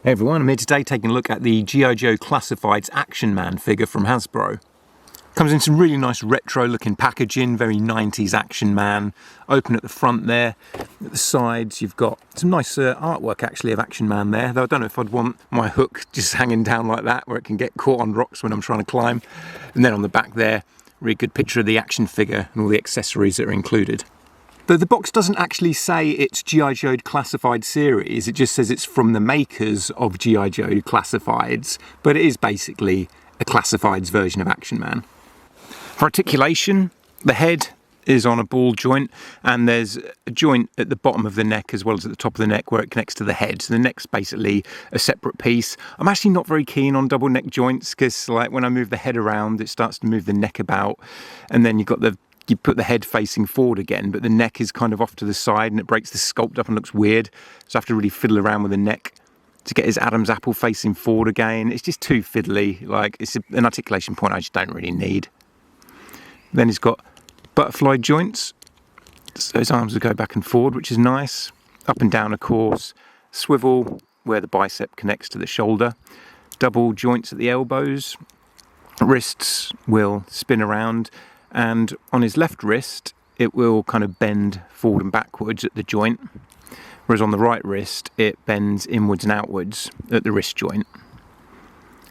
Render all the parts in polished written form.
Hey everyone, I'm here today taking a look at the G.I Joe Classified's Action Man figure from Hasbro. Comes in some really nice retro looking packaging, very 90s Action Man. Open at the front there. At the sides you've got some nice artwork actually of Action Man there, though I don't know if I'd want my hook just hanging down like that where it can get caught on rocks when I'm trying to climb. And then on the back there, really good picture of the action figure and all the accessories that are included. Though the box doesn't actually say it's G.I Joe Classified series, it just says it's from the makers of G.I Joe Classifieds, but it is basically a Classifieds version of Action Man. For articulation, the head is on a ball joint, and there's a joint at the bottom of the neck as well as at the top of the neck where it connects to the head. So the neck's basically a separate piece. I'm actually not very keen on double neck joints because, like, when I move the head around, it starts to move the neck about, and then you put the head facing forward again, but the neck is kind of off to the side and it breaks the sculpt up and looks weird. So I have to really fiddle around with the neck to get his Adam's apple facing forward again. It's just too fiddly. Like, it's an articulation point I just don't really need. Then he's got butterfly joints, so his arms will go back and forward, which is nice. Up and down, of course. Swivel where the bicep connects to the shoulder. Double joints at the elbows. Wrists will spin around. And on his left wrist, it will kind of bend forward and backwards at the joint, whereas on the right wrist, it bends inwards and outwards at the wrist joint,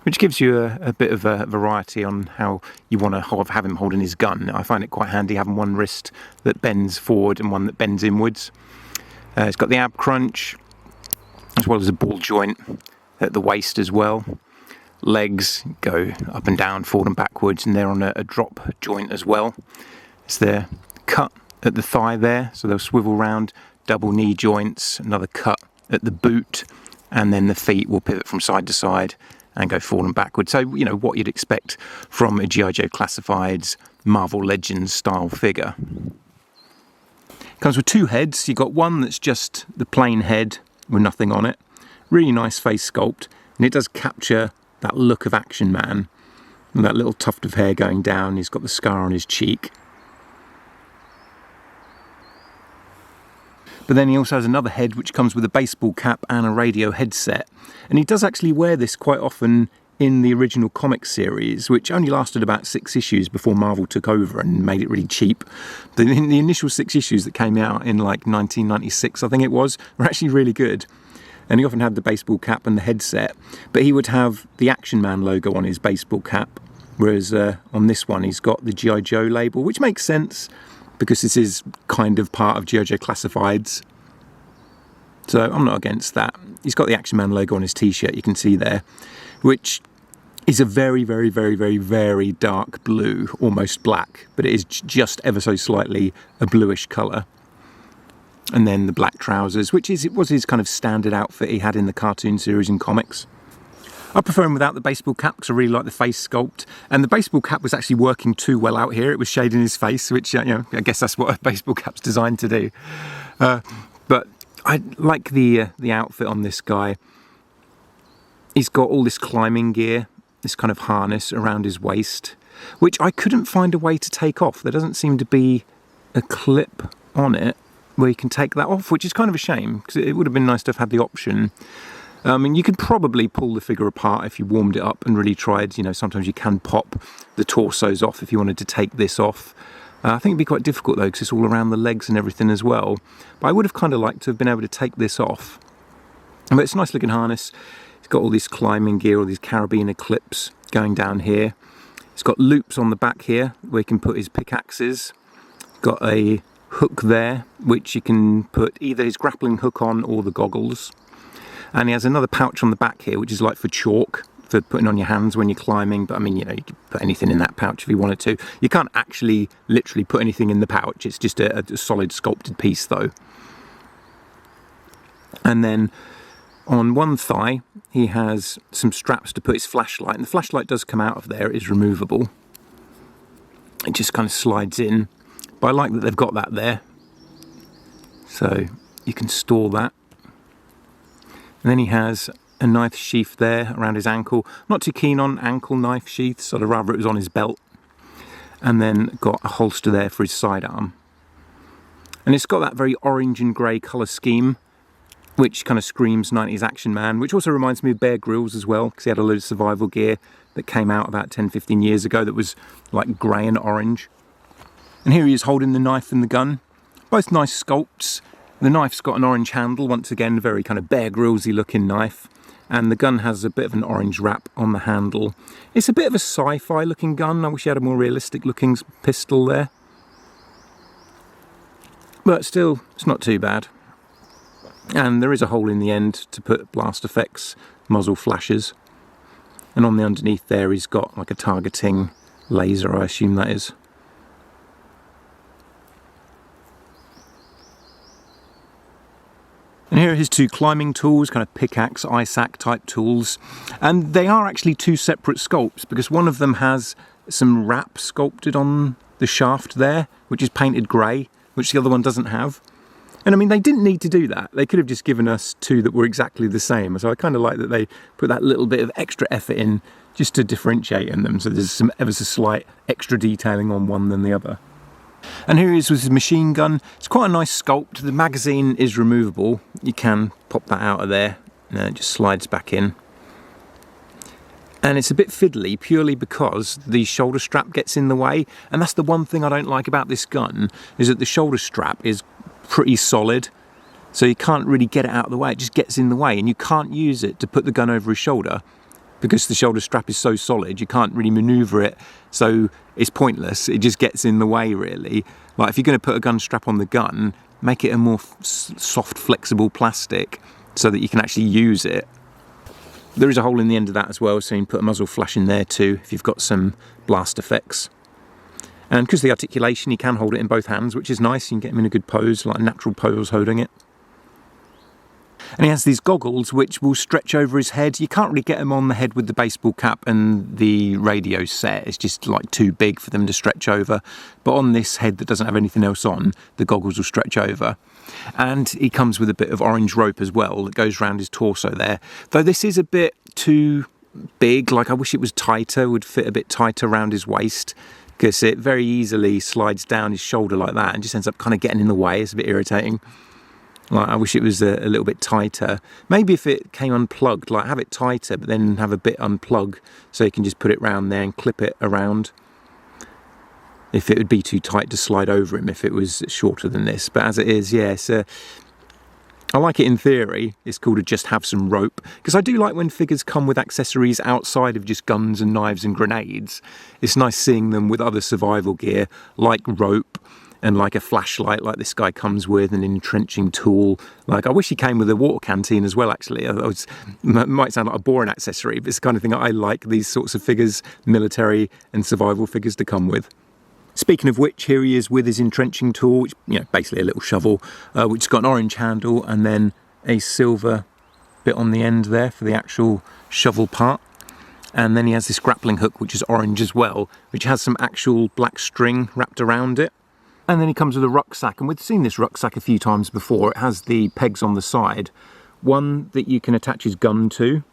which gives you a bit of a variety on how you want to have him holding his gun. I find it quite handy having one wrist that bends forward and one that bends inwards. It's got the ab crunch, as well as a ball joint at the waist as well. Legs go up and down, forward and backwards, and they're on a drop joint as well. It's their cut at the thigh there, so they'll swivel round. Double knee joints, another cut at the boot, and then the feet will pivot from side to side and go forward and backwards. So, you know, what you'd expect from a G.I Joe Classified's Marvel Legends style figure. Comes with two heads. You've got one that's just the plain head with nothing on it. Really nice face sculpt, and it does capture that look of Action Man, and that little tuft of hair going down. He's got the scar on his cheek. But then he also has another head which comes with a baseball cap and a radio headset, and he does actually wear this quite often in the original comic series, which only lasted about 6 issues before Marvel took over and made it really cheap. The initial 6 issues that came out in like 1996, I think it was, were actually really good. And he often had the baseball cap and the headset, but he would have the Action Man logo on his baseball cap, whereas on this one he's got the G.I Joe label, which makes sense because this is kind of part of G.I Joe Classifieds. So I'm not against that. He's got the Action Man logo on his t-shirt, you can see there, which is a very, very, very, very, very dark blue, almost black, but it is just ever so slightly a bluish colour. And then the black trousers, which was his kind of standard outfit he had in the cartoon series and comics. I prefer him without the baseball cap because I really like the face sculpt. And the baseball cap was actually working too well out here. It was shading his face, which, you know, I guess that's what a baseball cap's designed to do. But I like the outfit on this guy. He's got all this climbing gear, this kind of harness around his waist, which I couldn't find a way to take off. There doesn't seem to be a clip on it where you can take that off, which is kind of a shame because it would have been nice to have had the option. And you could probably pull the figure apart if you warmed it up and really tried. You know, sometimes you can pop the torsos off if you wanted to take this off. I think it'd be quite difficult though because it's all around the legs and everything as well. But I would have kind of liked to have been able to take this off. But it's a nice looking harness. It's got all this climbing gear, all these carabiner clips going down here. It's got loops on the back here where you can put his pickaxes. Got a hook there which you can put either his grappling hook on or the goggles, and he has another pouch on the back here which is like for chalk for putting on your hands when you're climbing, but I mean, you know, you could put anything in that pouch if you wanted to. You can't actually literally put anything in the pouch, it's just a solid sculpted piece though. And then on one thigh he has some straps to put his flashlight, and the flashlight does come out of there, it is removable. It just kind of slides in. But I like that they've got that there, so you can store that. And then he has a knife sheath there around his ankle. Not too keen on ankle knife sheaths, I'd rather it was on his belt. And then got a holster there for his sidearm. And it's got that very orange and grey colour scheme which kind of screams 90s action man, which also reminds me of Bear Grylls as well, because he had a load of survival gear that came out about 10-15 years ago that was like grey and orange. And here he is holding the knife and the gun. Both nice sculpts. The knife's got an orange handle, once again, very kind of Bear Grylls-y looking knife. And the gun has a bit of an orange wrap on the handle. It's a bit of a sci-fi looking gun. I wish he had a more realistic looking pistol there. But still, it's not too bad. And there is a hole in the end to put blast effects, muzzle flashes. And on the underneath there he's got like a targeting laser, I assume that is. And here are his two climbing tools, kind of pickaxe, ice axe type tools. And they are actually two separate sculpts, because one of them has some wrap sculpted on the shaft there, which is painted grey, which the other one doesn't have. And I mean, they didn't need to do that. They could have just given us two that were exactly the same. So I kind of like that they put that little bit of extra effort in just to differentiate in them. So there's some ever so slight extra detailing on one than the other. And here he is with his machine gun. It's quite a nice sculpt. The magazine is removable. You can pop that out of there and it just slides back in. And it's a bit fiddly purely because the shoulder strap gets in the way. And that's the one thing I don't like about this gun, is that the shoulder strap is pretty solid. So you can't really get it out of the way. It just gets in the way, and you can't use it to put the gun over his shoulder because the shoulder strap is so solid. You can't really maneuver it. So it's pointless. It just gets in the way, really. Like if you're going to put a gun strap on the gun, make it a more soft, flexible plastic so that you can actually use it. There is a hole in the end of that as well, so you can put a muzzle flash in there too if you've got some blast effects. And because of the articulation, you can hold it in both hands, which is nice. You can get him in a good pose, like a natural pose holding it. And he has these goggles which will stretch over his head. You can't really get them on the head with the baseball cap and the radio set. It's just like too big for them to stretch over. But on this head that doesn't have anything else on, the goggles will stretch over. And he comes with a bit of orange rope as well that goes around his torso there. Though this is a bit too big, like I wish it was tighter, would fit a bit tighter around his waist, because it very easily slides down his shoulder like that and just ends up kind of getting in the way. It's a bit irritating. Like, I wish it was a little bit tighter. Maybe if it came unplugged, like have it tighter, but then have a bit unplug so you can just put it round there and clip it around. If it would be too tight to slide over him if it was shorter than this. But as it is, yes, I like it in theory. It's cool to just have some rope, because I do like when figures come with accessories outside of just guns and knives and grenades. It's nice seeing them with other survival gear like rope and like a flashlight like this guy comes with, an entrenching tool. Like I wish he came with a water canteen as well, actually. It might sound like a boring accessory, but it's the kind of thing I like these sorts of figures, military and survival figures, to come with. Speaking of which, here he is with his entrenching tool, which, you know, basically a little shovel, which has got an orange handle and then a silver bit on the end there for the actual shovel part. And then he has this grappling hook, which is orange as well, which has some actual black string wrapped around it. And then he comes with a rucksack, and we've seen this rucksack a few times before. It has the pegs on the side, one that you can attach his gun to,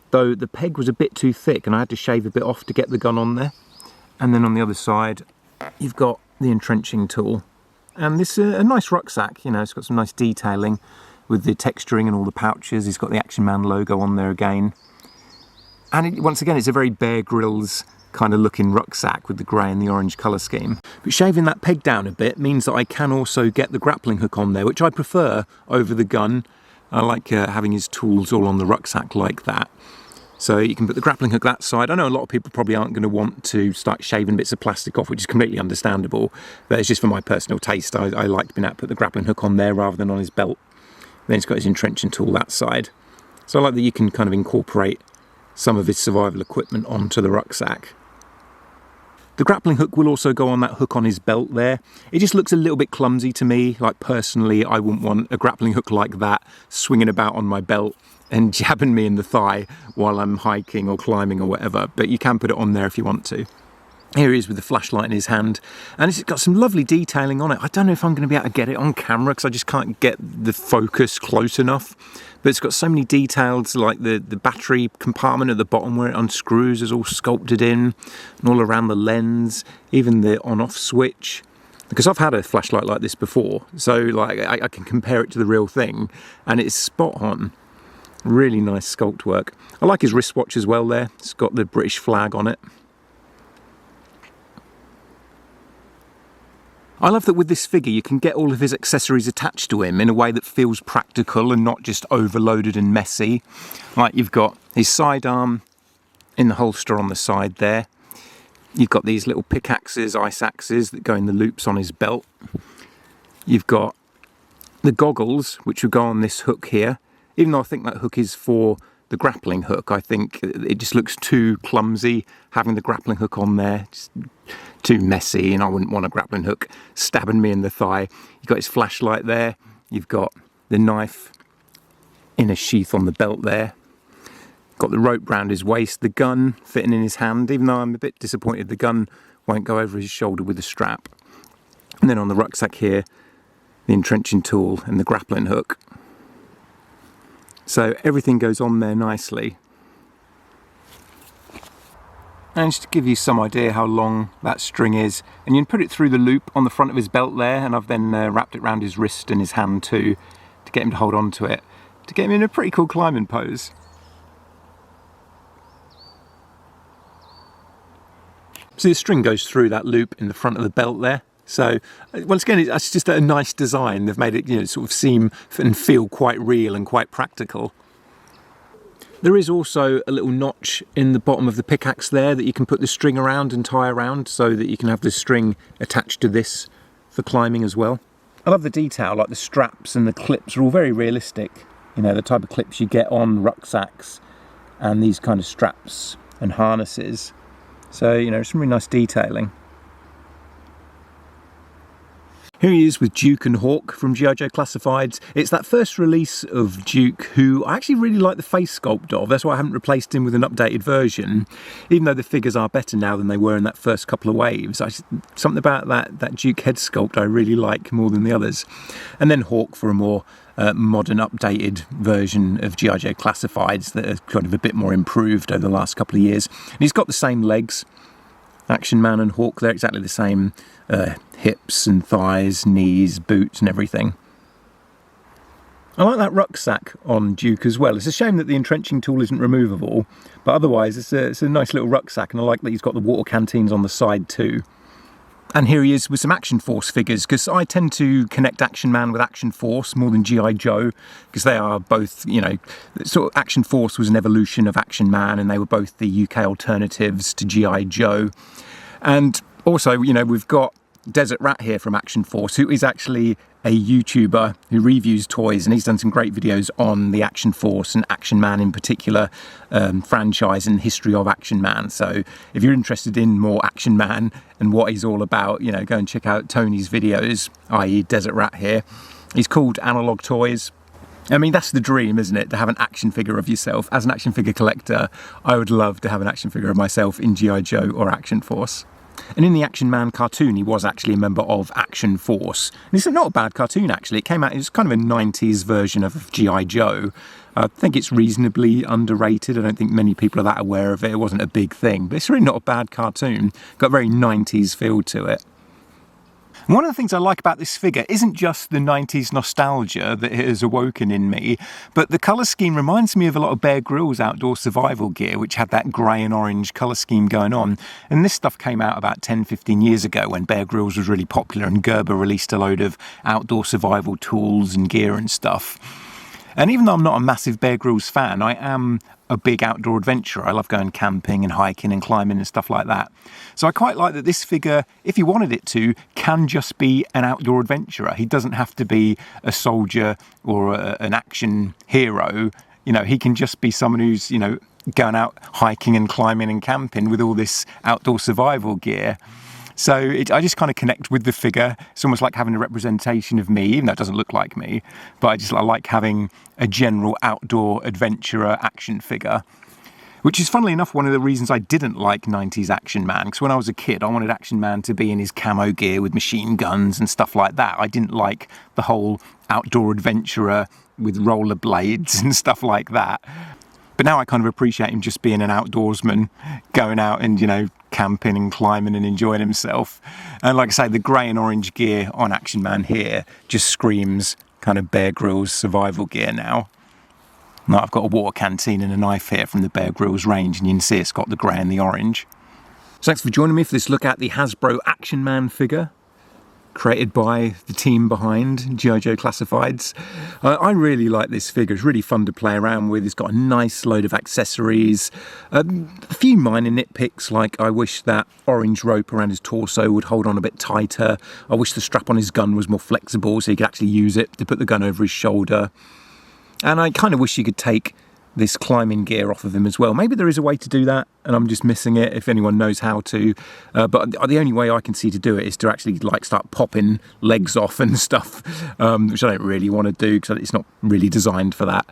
though the peg was a bit too thick and I had to shave a bit off to get the gun on there. And then on the other side, you've got the entrenching tool. And this is a nice rucksack, you know, it's got some nice detailing with the texturing and all the pouches. He's got the Action Man logo on there again. And once again, it's a very Bear Grylls kind of looking rucksack with the grey and the orange colour scheme. But shaving that peg down a bit means that I can also get the grappling hook on there, which I prefer over the gun. I like having his tools all on the rucksack like that. So you can put the grappling hook that side. I know a lot of people probably aren't going to want to start shaving bits of plastic off, which is completely understandable. But it's just for my personal taste. I like being able to put the grappling hook on there rather than on his belt. Then he's got his entrenching tool that side. So I like that you can kind of incorporate some of his survival equipment onto the rucksack. The grappling hook will also go on that hook on his belt there. It just looks a little bit clumsy to me. Like personally, I wouldn't want a grappling hook like that swinging about on my belt and jabbing me in the thigh while I'm hiking or climbing or whatever. But you can put it on there if you want to. Here he is with the flashlight in his hand, and it's got some lovely detailing on it. I don't know if I'm going to be able to get it on camera because I just can't get the focus close enough. But it's got so many details, like the battery compartment at the bottom where it unscrews is all sculpted in, and all around the lens, even the on-off switch. because I've had a flashlight like this before, so like I can compare it to the real thing, and it's spot on. Really nice sculpt work. I like his wristwatch as well there. It's got the British flag on it. I love that with this figure you can get all of his accessories attached to him in a way that feels practical and not just overloaded and messy. Like you've got his sidearm in the holster on the side there. You've got these little pickaxes, ice axes that go in the loops on his belt. You've got the goggles, which will go on this hook here. Even though I think that hook is for the grappling hook, I think it just looks too clumsy having the grappling hook on there. Just too messy, and I wouldn't want a grappling hook stabbing me in the thigh. You've got his flashlight there. You've got the knife in a sheath on the belt there. Got the rope round his waist, the gun fitting in his hand, even though I'm a bit disappointed the gun won't go over his shoulder with the strap. And then on the rucksack here, the entrenching tool and the grappling hook. So everything goes on there nicely. And just to give you some idea how long that string is, and you can put it through the loop on the front of his belt there, and I've then wrapped it around his wrist and his hand too, to get him to hold on to it, to get him in a pretty cool climbing pose. So the string goes through that loop in the front of the belt there. So once again, it's just a nice design. They've made it, you know, sort of seem and feel quite real and quite practical. There is also a little notch in the bottom of the pickaxe there that you can put the string around and tie around, so that you can have the string attached to this for climbing as well. I love the detail, like the straps and the clips are all very realistic. You know, the type of clips you get on rucksacks and these kind of straps and harnesses. So, you know, some really nice detailing. Here he is with Duke and Hawk from G.I Joe Classifieds. It's that first release of Duke, who I actually really like the face sculpt of. That's why I haven't replaced him with an updated version, even though the figures are better now than they were in that first couple of waves. Something about that Duke head sculpt I really like more than the others. And then Hawk for a more modern, updated version of G.I Joe Classifieds that are kind of a bit more improved over the last couple of years. And he's got the same legs. Action Man and Hawk, they're exactly the same hips and thighs, knees, boots and everything. I like that rucksack on Duke as well. It's a shame that the entrenching tool isn't removable, but otherwise it's a nice little rucksack, and I like that he's got the water canteens on the side too. And here he is with some Action Force figures, because I tend to connect Action Man with Action Force more than G.I Joe, because they are both, you know, sort of Action Force was an evolution of Action Man, and they were both the UK alternatives to G.I Joe. And also, you know, we've got Desert Rat here from Action Force, who is actually a YouTuber who reviews toys, and he's done some great videos on the Action Force and Action Man in particular franchise and history of Action Man. So if you're interested in more Action Man and what he's all about, you know, go and check out Tony's videos, i.e. Desert Rat here. He's called Analog Toys. I mean, that's the dream, isn't it? To have an action figure of yourself. As an action figure collector, I would love to have an action figure of myself in G.I Joe or Action Force. And in the Action Man cartoon, he was actually a member of Action Force. And it's not a bad cartoon, actually. It came out, it was kind of a 90s version of G.I Joe. I think it's reasonably underrated. I don't think many people are that aware of it. It wasn't a big thing, but it's really not a bad cartoon. Got a very 90s feel to it. And one of the things I like about this figure isn't just the 90s nostalgia that it has awoken in me, but the colour scheme reminds me of a lot of Bear Grylls outdoor survival gear, which had that grey and orange colour scheme going on. And this stuff came out about 10-15 years ago when Bear Grylls was really popular and Gerber released a load of outdoor survival tools and gear and stuff. And even though I'm not a massive Bear Grylls fan, I am a big outdoor adventurer. I love going camping and hiking and climbing and stuff like that. So I quite like that this figure, if you wanted it to, can just be an outdoor adventurer. He doesn't have to be a soldier or an action hero. You know, he can just be someone who's, you know, going out hiking and climbing and camping with all this outdoor survival gear. So I just kind of connect with the figure. It's almost like having a representation of me, even though it doesn't look like me. But I like having a general outdoor adventurer action figure. Which is, funnily enough, one of the reasons I didn't like 90s Action Man. Because when I was a kid, I wanted Action Man to be in his camo gear with machine guns and stuff like that. I didn't like the whole outdoor adventurer with rollerblades and stuff like that. But now I kind of appreciate him just being an outdoorsman, going out and, you know, camping and climbing and enjoying himself. And like I say, the grey and orange gear on Action Man here just screams kind of Bear Grylls survival gear now. Like I've got a water canteen and a knife here from the Bear Grylls range, and you can see it's got the grey and the orange. So thanks for joining me for this look at the Hasbro Action Man figure, created by the team behind G.I Joe Classifieds. I really like this figure. It's really fun to play around with. It's got a nice load of accessories. A few minor nitpicks, like I wish that orange rope around his torso would hold on a bit tighter. I wish the strap on his gun was more flexible so he could actually use it to put the gun over his shoulder. And I kind of wish you could take this climbing gear off of him as well. Maybe there is a way to do that and I'm just missing it, if anyone knows how to. But the only way I can see to do it is to actually like start popping legs off and stuff, which I don't really want to do because it's not really designed for that.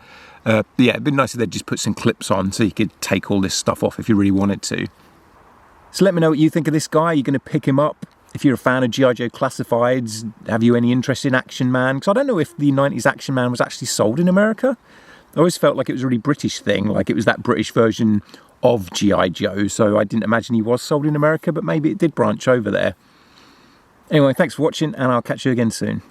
Yeah, it'd be nice if they'd just put some clips on so you could take all this stuff off if you really wanted to. So let me know what you think of this guy. Are you going to pick him up? If you're a fan of G.I Joe Classifieds, have you any interest in Action Man? Because I don't know if the 90s Action Man was actually sold in America. I always felt like it was a really British thing, like it was that British version of G.I Joe, so I didn't imagine he was sold in America, but maybe it did branch over there. Anyway, thanks for watching, and I'll catch you again soon.